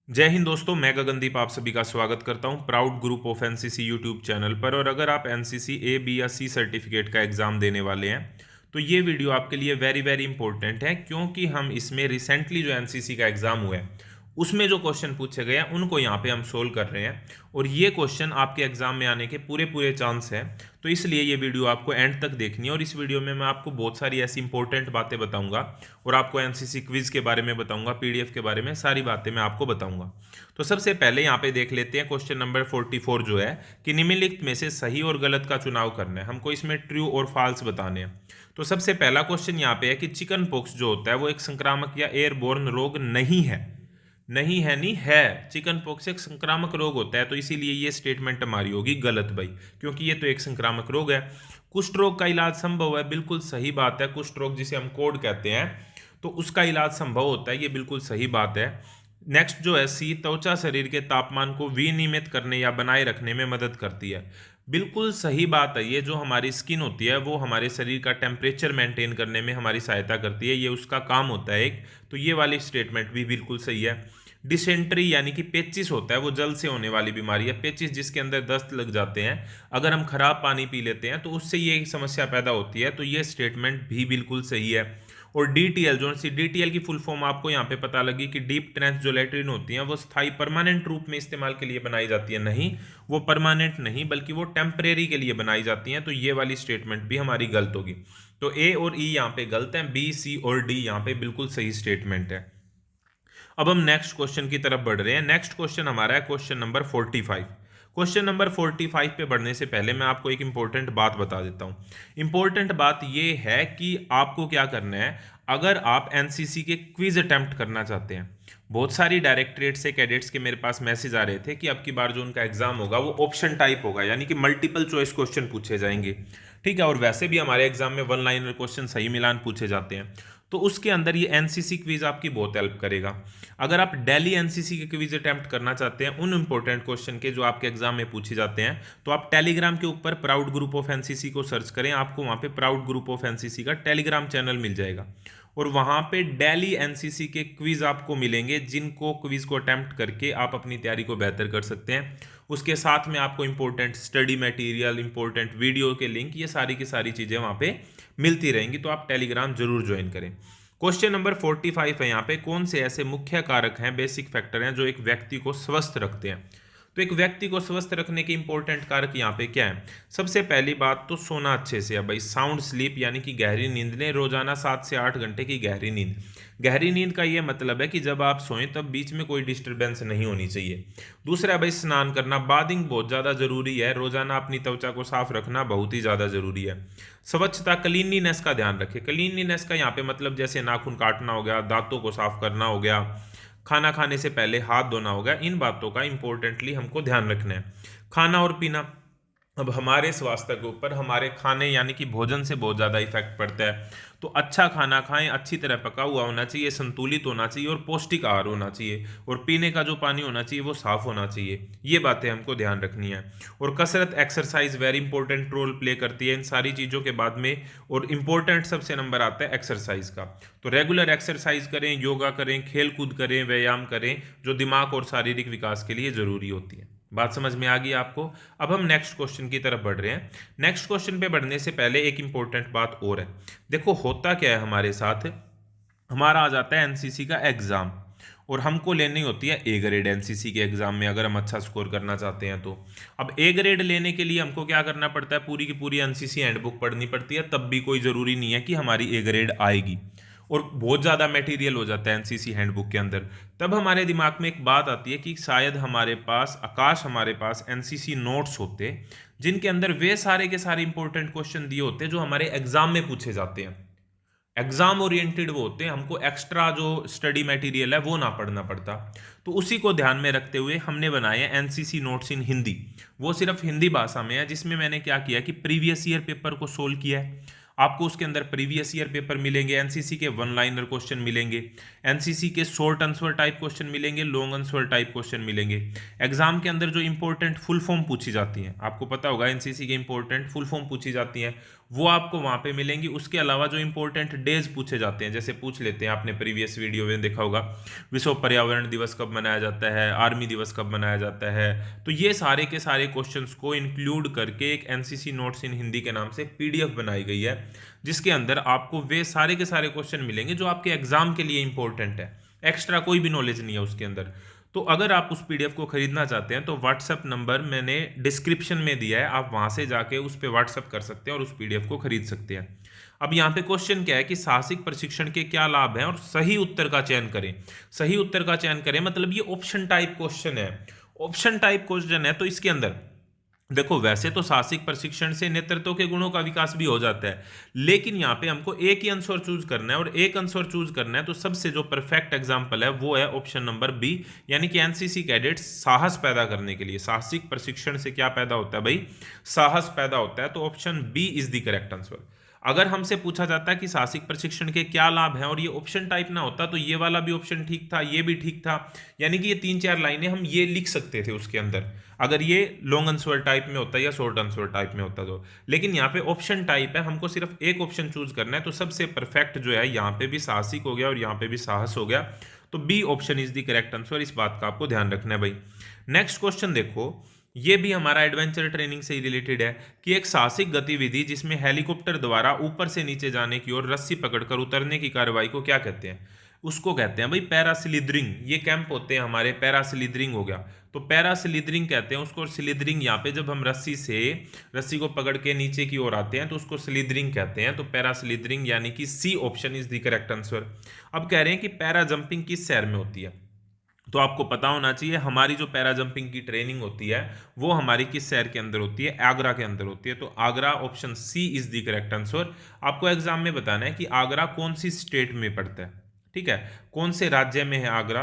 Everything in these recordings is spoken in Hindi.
जय हिंद दोस्तों, मैं गगनदीप आप सभी का स्वागत करता हूं proud group of NCC YouTube channel पर। और अगर आप एनसीसी ए बी या सी सर्टिफिकेट का एग्ज़ाम देने वाले हैं तो ये वीडियो आपके लिए वेरी वेरी इंपॉर्टेंट है, क्योंकि हम इसमें रिसेंटली जो एनसीसी का एग्ज़ाम हुआ है उसमें जो क्वेश्चन पूछे गए हैं उनको यहाँ पे हम सोल्व कर रहे हैं। और ये क्वेश्चन आपके एग्जाम में आने के पूरे पूरे चांस हैं, तो इसलिए ये वीडियो आपको एंड तक देखनी है। और इस वीडियो में मैं आपको बहुत सारी ऐसी इंपॉर्टेंट बातें बताऊंगा और आपको एनसीसी क्विज के बारे में बताऊंगा, पीडीएफ के बारे में सारी बातें मैं आपको बताऊंगा। तो सबसे पहले यहाँ पे देख लेते हैं क्वेश्चन नंबर 44 जो है कि निम्नलिखित में से सही और गलत का चुनाव करना है। हमको इसमें ट्रू और फॉल्स बताने हैं। तो सबसे पहला क्वेश्चन यहाँ पे है कि चिकन पॉक्स जो होता है वो एक संक्रामक या एयरबोर्न रोग नहीं है। नहीं है, नहीं है, चिकन पॉक्स एक संक्रामक रोग होता है, तो इसीलिए ये स्टेटमेंट हमारी होगी गलत भाई, क्योंकि ये तो एक संक्रामक रोग है। कुष्ठ रोग का इलाज संभव है, बिल्कुल सही बात है। कुष्ठ रोग जिसे हम कोढ़ कहते हैं तो उसका इलाज संभव होता है, ये बिल्कुल सही बात है। नेक्स्ट जो है सी, त्वचा शरीर के तापमान को विनियमित करने या बनाए रखने में मदद करती है। बिल्कुल सही बात है, ये जो हमारी स्किन होती है वो हमारे शरीर का टेम्परेचर मेंटेन करने में हमारी सहायता करती है, ये उसका काम होता है एक। तो ये वाली स्टेटमेंट भी बिल्कुल सही है। डिसेंट्री यानी कि पेचिस होता है, वो जल से होने वाली बीमारी है। पेचिस जिसके अंदर दस्त लग जाते हैं, अगर हम खराब पानी पी लेते हैं तो उससे ये समस्या पैदा होती है, तो ये स्टेटमेंट भी बिल्कुल सही है। और डीटीएल जो सी डीटीएल की फुल फॉर्म आपको यहाँ पे पता लगी कि डीप ट्रेंच जो लेटरिन होती हैं वो स्थायी परमानेंट रूप में इस्तेमाल के लिए बनाई जाती है। नहीं, वो परमानेंट नहीं बल्कि वो टेम्परेरी के लिए बनाई जाती हैं, तो ये वाली स्टेटमेंट भी हमारी गलत होगी। तो ए और ई यहाँ पे गलत है, बी सी और डी यहाँ पे बिल्कुल सही स्टेटमेंट है। अब हम नेक्स्ट क्वेश्चन की तरफ बढ़ रहे हैं। नेक्स्ट क्वेश्चन हमारा है क्वेश्चन नंबर 45। क्वेश्चन नंबर 45 पे बढ़ने से पहले मैं आपको एक इंपॉर्टेंट बात बता देता हूं। इंपॉर्टेंट बात यह है कि आपको क्या करना है अगर आप एनसीसी के क्विज अटेम्प्ट करना चाहते हैं। बहुत सारी डायरेक्टरेट से कैडेट्स के मेरे पास मैसेज आ रहे थे कि अब की बार जो उनका एग्जाम होगा वो ऑप्शन टाइप होगा, यानी कि मल्टीपल चॉइस क्वेश्चन पूछे जाएंगे। ठीक है, और वैसे भी हमारे एग्जाम में वन लाइनर क्वेश्चन सही मिलान पूछे जाते हैं, तो उसके अंदर ये एनसीसी क्विज आपकी बहुत हेल्प करेगा। अगर आप डेली एनसीसी के क्विज अटेम्प्ट करना चाहते हैं उन इंपॉर्टेंट क्वेश्चन के जो आपके एग्जाम में पूछे जाते हैं, तो आप टेलीग्राम के ऊपर प्राउड ग्रुप ऑफ एनसीसी को सर्च करें, आपको वहां पे प्राउड ग्रुप ऑफ एनसीसी का टेलीग्राम चैनल मिल जाएगा। और वहां पे डेली एनसीसी के क्विज आपको मिलेंगे, जिनको क्विज को अटेम्प्ट करके आप अपनी तैयारी को बेहतर कर सकते हैं। उसके साथ में आपको important study material, important video के लिंक, ये सारी की सारी चीजें वहां पे मिलती रहेंगी, तो आप टेलीग्राम जरूर ज्वाइन करें। क्वेश्चन नंबर 45 है यहाँ पे, कौन से ऐसे मुख्य कारक हैं, बेसिक फैक्टर हैं जो एक व्यक्ति को स्वस्थ रखते हैं। तो एक व्यक्ति को स्वस्थ रखने के इंपॉर्टेंट कारक यहाँ पे क्या है। सबसे पहली बात तो सोना अच्छे से है भाई, साउंड स्लीप यानी कि गहरी नींद लें, रोजाना 7 से 8 घंटे की गहरी नींद। गहरी नींद का ये मतलब है कि जब आप सोएं तब बीच में कोई डिस्टरबेंस नहीं होनी चाहिए। दूसरा है भाई स्नान करना, बाथिंग बहुत ज़्यादा जरूरी है, रोजाना अपनी त्वचा को साफ रखना बहुत ही ज़्यादा जरूरी है। स्वच्छता, क्लीनलीनेस का ध्यान रखें। क्लीनलीनेस का यहाँ पे मतलब जैसे नाखून काटना हो गया, दांतों को साफ करना हो गया, खाना खाने से पहले हाथ धोना हो गया, इन बातों का इंपॉर्टेंटली हमको ध्यान रखना है। खाना और पीना, अब हमारे स्वास्थ्य के ऊपर हमारे खाने यानी कि भोजन से बहुत ज़्यादा इफेक्ट पड़ता है। तो अच्छा खाना खाएं, अच्छी तरह पका हुआ होना चाहिए, संतुलित होना चाहिए और पौष्टिक आहार होना चाहिए। और पीने का जो पानी होना चाहिए वो साफ होना चाहिए, ये बातें हमको ध्यान रखनी है। और कसरत, exercise very important role play करती है इन सारी चीज़ों के बाद में। और इम्पोर्टेंट सबसे नंबर आता है एक्सरसाइज का। तो रेगुलर एक्सरसाइज करें, योगा करें, खेल कूद करें, व्यायाम करें, जो दिमाग और शारीरिक विकास के लिए जरूरी होती है। बात समझ में आ गई आपको। अब हम नेक्स्ट क्वेश्चन की तरफ बढ़ रहे हैं। नेक्स्ट क्वेश्चन पे बढ़ने से पहले एक इंपॉर्टेंट बात और है। देखो होता क्या है हमारे साथ, हमारा आ जाता है एनसीसी का एग्जाम और हमको लेनी होती है ए ग्रेड एनसीसी के एग्जाम में, अगर हम अच्छा स्कोर करना चाहते हैं तो। अब ए ग्रेड लेने के लिए हमको क्या करना पड़ता है, पूरी की पूरी एनसीसी हैंडबुक पढ़नी पड़ती है, तब भी कोई ज़रूरी नहीं है कि हमारी ए ग्रेड आएगी। और बहुत ज़्यादा मटेरियल हो जाता है एनसीसी हैंडबुक के अंदर। तब हमारे दिमाग में एक बात आती है कि शायद हमारे पास, आकाश हमारे पास एनसीसी नोट्स होते जिनके अंदर वे सारे के सारे इंपॉर्टेंट क्वेश्चन दिए होते जो हमारे एग्जाम में पूछे जाते हैं। एग्जाम ओरिएंटेड वो होते हैं, हमको एक्स्ट्रा जो स्टडी मटेरियल है वो ना पढ़ना पड़ता। तो उसी को ध्यान में रखते हुए हमने बनाए हैं एनसीसी नोट्स इन हिंदी। वो सिर्फ हिंदी भाषा में है, जिसमें मैंने क्या किया कि प्रीवियस ईयर पेपर को सोल्व किया है। आपको उसके अंदर प्रीवियस ईयर पेपर मिलेंगे, एनसीसी के वन लाइनर क्वेश्चन मिलेंगे, एनसीसी के शॉर्ट आंसर टाइप क्वेश्चन मिलेंगे, लॉन्ग आंसर टाइप क्वेश्चन मिलेंगे। एग्जाम के अंदर जो इंपॉर्टेंट फुल फॉर्म पूछी जाती हैं, आपको पता होगा एनसीसी के इंपॉर्टेंट फुल फॉर्म पूछी जाती हैं, वो आपको वहाँ पे मिलेंगी। उसके अलावा जो इंपॉर्टेंट डेज पूछे जाते हैं, जैसे पूछ लेते हैं, आपने प्रीवियस वीडियो में देखा होगा विश्व पर्यावरण दिवस कब मनाया जाता है, आर्मी दिवस कब मनाया जाता है, तो ये सारे के सारे क्वेश्चंस को इंक्लूड करके एक एनसीसी नोट्स इन हिंदी के नाम से पीडीएफ बनाई गई है, जिसके अंदर आपको वे सारे के सारे क्वेश्चन मिलेंगे जो आपके एग्जाम के लिए इंपॉर्टेंट है। एक्स्ट्रा कोई भी नॉलेज नहीं है उसके अंदर। तो अगर आप उस पीडीएफ को खरीदना चाहते हैं तो व्हाट्सएप नंबर मैंने डिस्क्रिप्शन में दिया है, आप वहां से जाके उस पर व्हाट्सएप कर सकते हैं और उस पीडीएफ को खरीद सकते हैं। अब यहाँ पे क्वेश्चन क्या है कि साहसिक प्रशिक्षण के क्या लाभ हैं और सही उत्तर का चयन करें। सही उत्तर का चयन करें मतलब ये ऑप्शन टाइप क्वेश्चन है। ऑप्शन टाइप क्वेश्चन है तो इसके अंदर देखो, वैसे तो साहसिक प्रशिक्षण से नेतृत्व के गुणों का विकास भी हो जाता है, लेकिन यहाँ पे हमको एक ही आंसर चूज करना है, और एक आंसर चूज करना है तो सबसे जो परफेक्ट एग्जांपल है वो है ऑप्शन नंबर बी, यानी कि एनसीसी कैडेट्स साहस पैदा करने के लिए। साहसिक प्रशिक्षण से क्या पैदा होता है भाई? साहस पैदा होता है। तो option B is the correct answer. अगर हमसे पूछा जाता है कि साहसिक प्रशिक्षण के क्या लाभ हैं और ये ऑप्शन टाइप ना होता तो ये वाला भी ऑप्शन ठीक था, ये भी ठीक था, यानी कि ये 3-4 लाइनें हम ये लिख सकते थे उसके अंदर, अगर ये लॉन्ग आंसर टाइप में होता या शॉर्ट आंसर टाइप में होता तो। लेकिन यहाँ पे ऑप्शन टाइप है, हमको सिर्फ एक ऑप्शन चूज करना है, तो सबसे परफेक्ट जो है यहाँ पे भी साहसिक हो गया और यहाँ पे भी साहस हो गया। तो B option is the correct answer. इस बात का आपको ध्यान रखना है भाई। नेक्स्ट क्वेश्चन देखो, ये भी हमारा एडवेंचर ट्रेनिंग से ही रिलेटेड है कि एक साहसिक गतिविधि जिसमें हेलीकॉप्टर द्वारा ऊपर से नीचे जाने की और रस्सी पकड़कर उतरने की कार्रवाई को क्या कहते हैं? उसको कहते हैं भाई पैरासिलिदरिंग। ये कैंप होते हैं हमारे, पैरासिलिदरिंग हो गया तो पैरासिलिदरिंग कहते हैं उसको। और सिलिदरिंग यहाँ पे जब हम रस्सी को पकड़ के नीचे की ओर आते हैं तो उसको सिलिदरिंग कहते हैं। तो पैरासिलिदरिंग यानी कि C option is the correct answer. अब कह रहे हैं कि पैरा जंपिंग किस शहर में होती है, तो आपको पता होना चाहिए हमारी जो पैरा जंपिंग की ट्रेनिंग होती है वो हमारी किस शहर के अंदर होती है? आगरा के अंदर होती है। तो Agra option C is the correct answer. आपको एग्जाम में बताना है कि आगरा कौन सी स्टेट में पड़ता है, ठीक है, कौन से राज्य में है आगरा।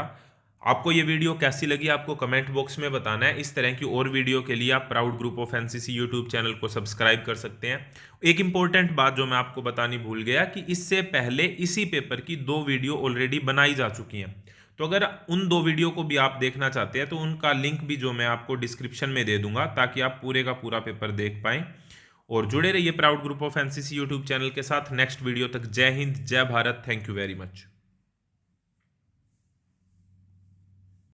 आपको ये वीडियो कैसी लगी आपको कमेंट बॉक्स में बताना है। इस तरह की और वीडियो के लिए आप proud group of NCC YouTube channel को सब्सक्राइब कर सकते हैं। एक इंपॉर्टेंट बात जो मैं आपको बतानी भूल गया कि इससे पहले इसी पेपर की 2 वीडियो ऑलरेडी बनाई जा चुकी हैं। तो अगर उन 2 वीडियो को भी आप देखना चाहते हैं तो उनका लिंक भी जो मैं आपको डिस्क्रिप्शन में दे दूंगा, ताकि आप पूरे का पूरा पेपर देख पाएं। और जुड़े रहिए proud group of NCC YouTube channel के साथ। नेक्स्ट वीडियो तक जय हिंद, जय Bharat, thank you very much.